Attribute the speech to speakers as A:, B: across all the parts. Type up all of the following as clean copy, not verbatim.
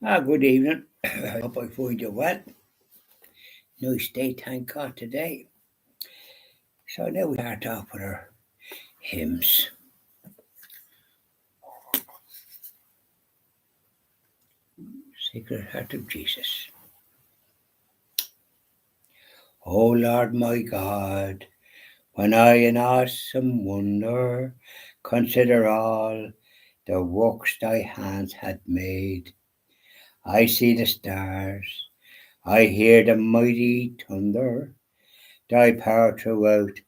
A: Good evening. I hope I find you well. Nice day, thank God, today. So now we start off with our hymns. Sacred Heart of Jesus. O Lord my God, when I in awesome wonder consider all the works thy hands had made, I see the stars, I hear the mighty thunder, thy power throughout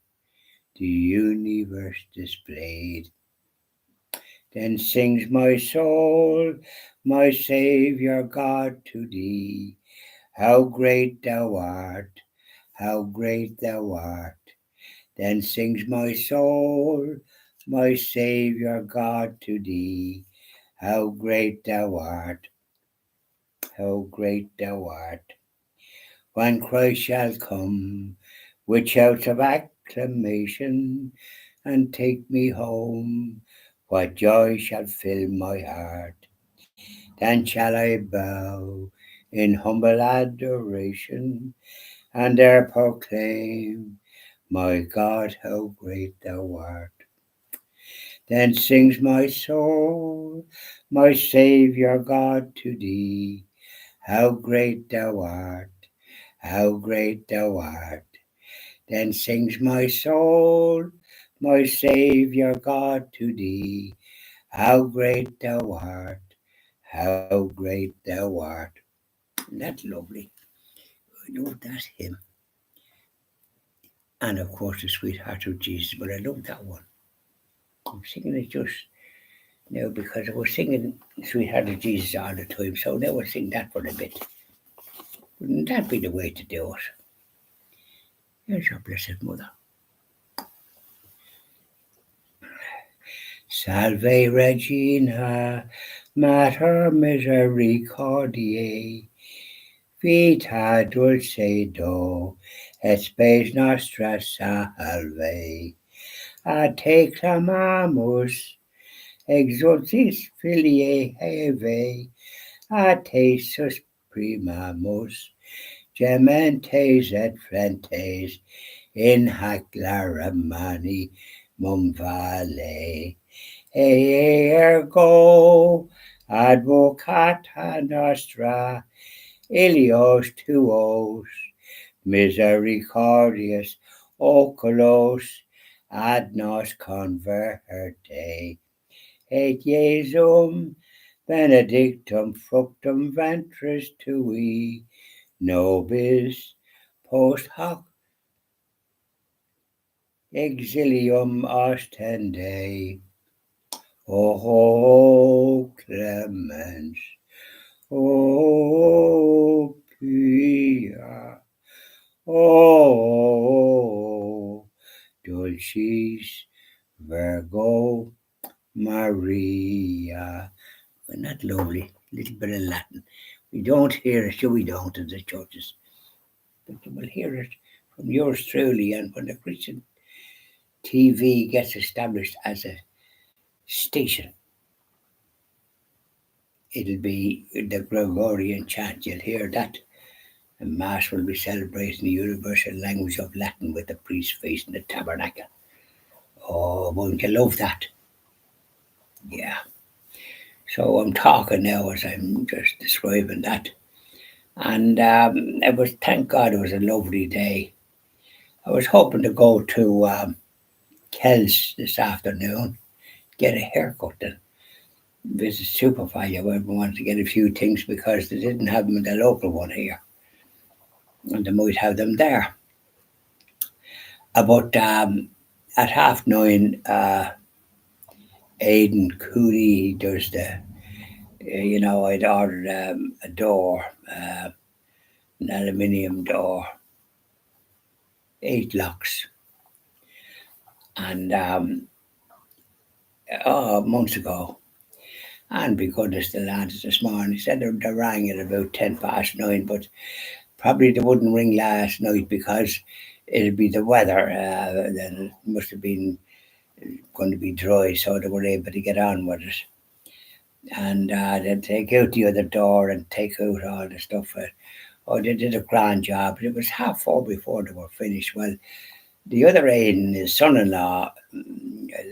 A: the universe displayed. Then sings my soul, my Saviour God, to thee. How great thou art, how great thou art. Then sings my soul, my Saviour God, to thee. How great thou art, how great thou art. When Christ shall come, with shouts of acclamation, and take me home, what joy shall fill my heart. Then shall I bow in humble adoration, and there proclaim, my God, how great thou art. Then sings my soul, my Saviour God, to thee. How great thou art, how great thou art. Then sings my soul, my Saviour God, to thee. How great thou art, how great thou art. That's lovely. I love that hymn. And of course, the Sweetheart of Jesus, but I love that one. I'm singing it just now because I was singing Sweetheart of Jesus all the time, so now I'll sing that for a bit. Wouldn't that be the way to do it? Here's your blessed mother. Salve Regina, Mater Misericordiae, Vita Dulcedo, et spes nostra salve. A te clamamus, exultis filiae Hevae, a te suspimamus, gementes et flentes, in hac laramani mum vale. Ergo advocata nostra, Ilios tuos, misericordias oculos, ad nos converte, et Jesum benedictum fructum ventris tui, nobis post hoc exilium ostende. O clemens, O pia, O dulcis Virgo Maria. Isn't that lovely? A little bit of Latin. We don't hear it, so we don't in the churches. But you will hear it from yours truly, and when the Christian TV gets established as a station, it'll be the Gregorian chant. You'll hear that. And Mass will be celebrating the universal language of Latin with the priest facing the tabernacle. Oh, won't you love that? Yeah. So I'm talking now as I'm just describing that. And it was, thank God, it was a lovely day. I was hoping to go to Kells this afternoon, get a haircut and visit Supervalue. I wanted to get a few things because they didn't have them in the local one here. And they might have them there. About at 9:30, Aidan Cooley does I'd ordered a door, an aluminium door, 8 locks, and months ago. And because they still answered this morning, he said they rang at about 9:10, but probably they wouldn't ring last night because it'll be the weather. Then it must have been going to be dry, so they were able to get on with it. and they'd take out the other door and take out all the stuff. Oh, they did a grand job. It was 4:30 before they were finished. Well, the other Aidan, his son-in-law,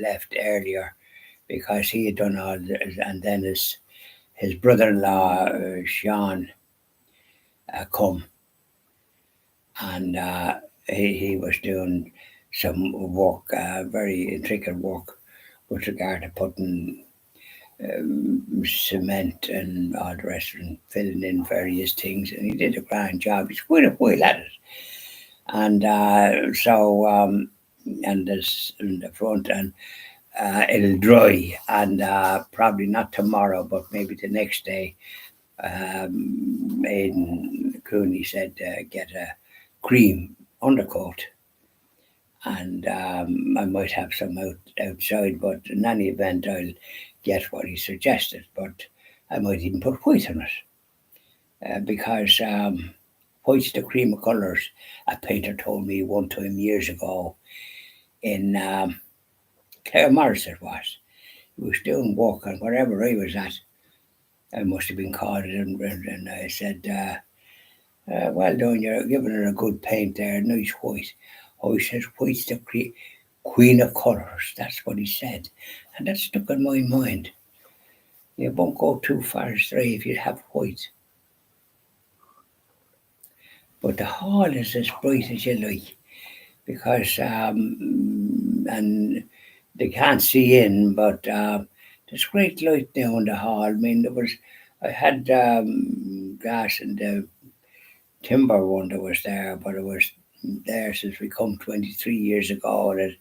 A: left earlier because he had done all this, and then his brother-in-law, Sean, come, and he was doing some work, very intricate work with regard to putting cement and all the rest and filling in various things, and he did a grand job. He's quite a while at it, and and this in the front, and it'll dry, and probably not tomorrow, but maybe the next day. Aidan Cooney said get a cream undercoat, and I might have some outside, but in any event, I'll get what he suggested. But I might even put white on it because white's the cream of colours. A painter told me one time years ago in Clare Morris it was. He was doing work, and wherever I was at, I must have been called, and I said, well done, you're giving it a good paint there, nice white. Oh, he says, white's the queen of colours. That's what he said. And that stuck in my mind. You won't go too far astray if you have white. But the hall is as bright as you like because, and they can't see in, but there's great light now in the hall. I mean, I had gas in the timber one that was there, but it was there since we come 23 years ago, and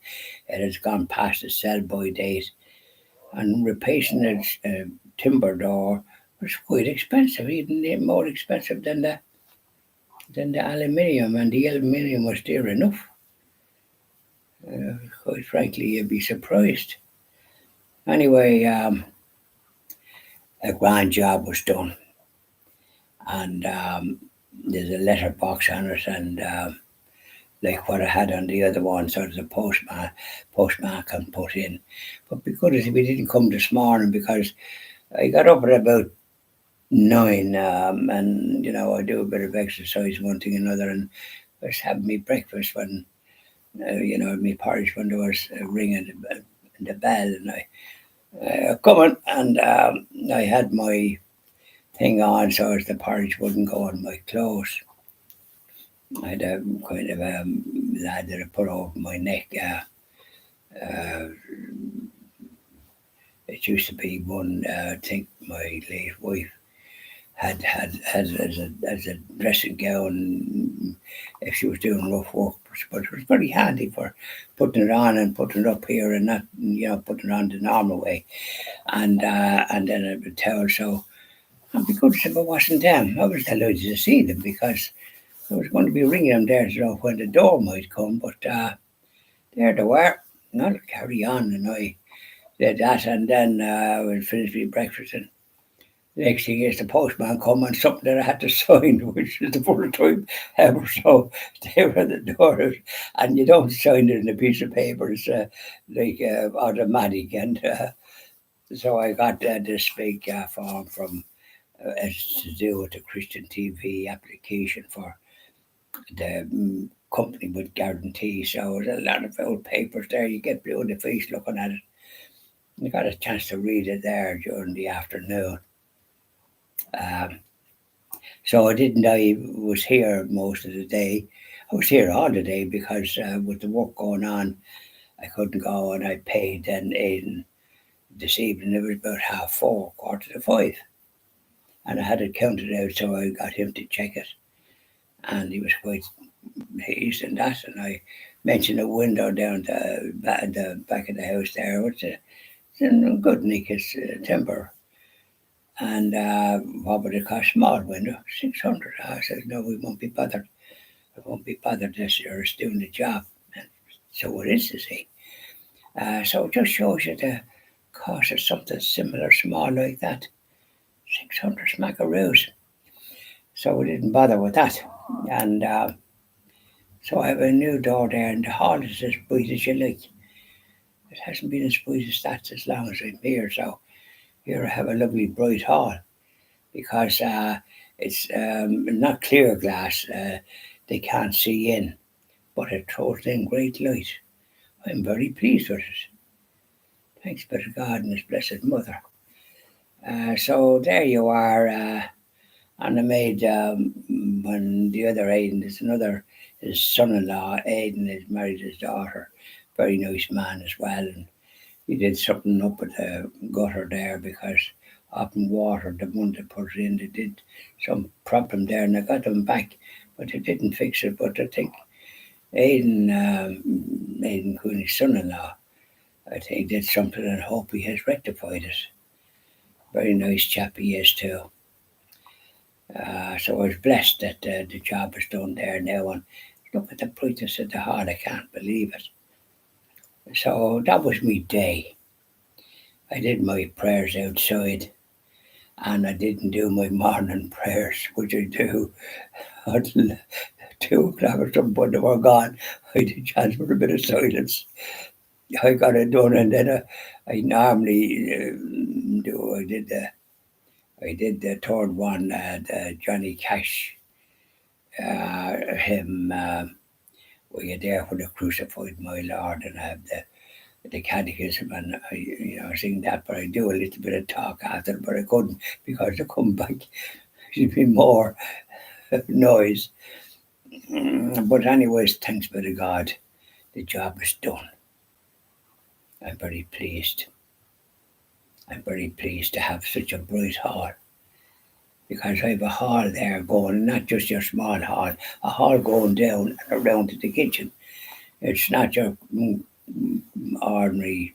A: it has gone past the sell-by date. And replacing its timber door was quite expensive, even more expensive than the aluminium, and the aluminium was dear enough. Quite frankly, you'd be surprised. Anyway, a grand job was done, and there's a letterbox on it, and like what I had on the other one, so there's a postman can put in. But because we didn't come this morning, because I got up at about 9, and I do a bit of exercise, one thing and another, and I was having me breakfast when me porridge when there was ringing the bell, and I coming, and I had my thing on so as the porridge wouldn't go on my clothes. I had a kind of lad that I put over my neck. Uh, it used to be one. I think my late wife had as a dressing gown if she was doing rough work, but it was very handy for putting it on and putting it up here and not putting it on the normal way, and then a towel. So I'd be good if it wasn't them. I was delighted to see them because I was going to be ringing them there to know when the door might come, but there they were. I'll carry on, and I did that, and then I was finished with breakfast, and the next thing is the postman come and something that I had to sign, which is the first time ever. So they were at the door, and you don't sign it in a piece of paper. It's like automatic, and so I got this big form from it's to do with the Christian TV application for the company with guarantee. So there's a lot of old papers there. You get blue in the face looking at it. I got a chance to read it there during the afternoon. Um, so I didn't. I was here most of the day. I was here all the day because with the work going on, I couldn't go, and I paid then in this evening. It was about 4:30, 4:45, and I had it counted out, so I got him to check it, and he was quite pleased and that. And I mentioned a window down the back of the house there, which is in good nick, it's timber. And what would it cost? Small window, 600. I said, no, we won't be bothered. I won't be bothered this year. It's doing the job. And so it is, you see. So it just shows you the cost of something similar, small like that. 600 smackaroos. So we didn't bother with that. And so I have a new door there, and the hall is as bright as you like. It hasn't been as bright as that as long as I'm here. So here I have a lovely bright hall because it's not clear glass. They can't see in, but it throws in great light. I'm very pleased with it. Thanks be to God and His Blessed Mother. So there you are. And I made when the other Aidan, there's another, his son-in-law, Aidan, is married his daughter. Very nice man as well. And he did something up at the gutter there because often water, the one that put it in, they did some problem there and I got them back, but they didn't fix it. But I think Aidan Cooney's son-in-law, I think did something and hope he has rectified it. Very nice chap he is too. So I was blessed that the job is done there now. And look at the brightness of the hall, I can't believe it. So that was me day. I did my prayers outside and I didn't do my morning prayers, which I do until 2 o'clock or something, but they were gone. I had a chance for a bit of silence. I got it done and then I normally do, I did the third one, the Johnny Cash, him, were you there when they crucified my Lord, and I have the catechism and I sing that, but I do a little bit of talk after, but I couldn't because I come back, there'd be more noise. But anyways, thanks be to God, the job is done. I'm very pleased. I'm very pleased to have such a bright hall. Because I have a hall there going, not just your small hall, a hall going down and around to the kitchen. It's not your ordinary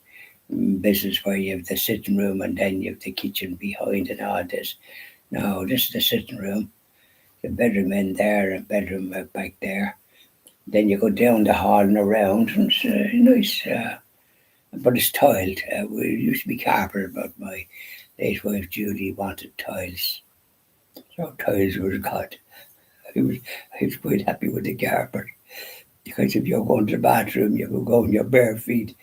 A: business where you have the sitting room and then you have the kitchen behind and all this. No, this is the sitting room, the bedroom in there, and bedroom back there. Then you go down the hall and around, and it's nice. But it's tiled. It used to be carpeted, but my late wife Judy wanted tiles. So tiles was got. I was quite happy with the carpet because if you're going to the bathroom, you could go in your bare feet.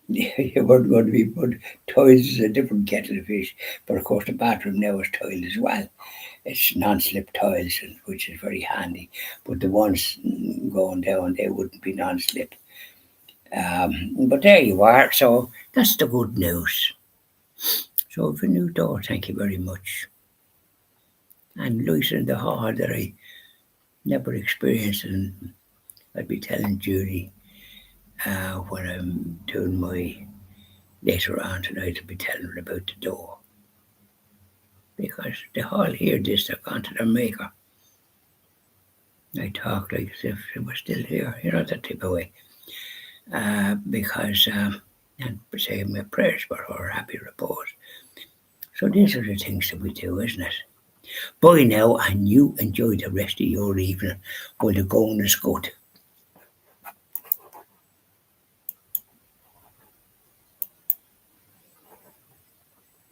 A: You weren't going to be put. Tiles is a different kettle of fish, but of course the bathroom now is tiled as well. It's non-slip tiles, which is very handy. But the ones going down, they wouldn't be non-slip. But there you are. So that's the good news. So for new door, thank you very much. And Lucy in the hall that I never experienced, and I'd be telling Judy when I'm doing my later on tonight. I'll be telling her about the door because the hall here, this they've gone to their maker. I talk like as if it was still here, that type of way. Because and say my prayers for her happy repose. So these are the things that we do, isn't it? Bye now, and you enjoy the rest of your evening while the going is good.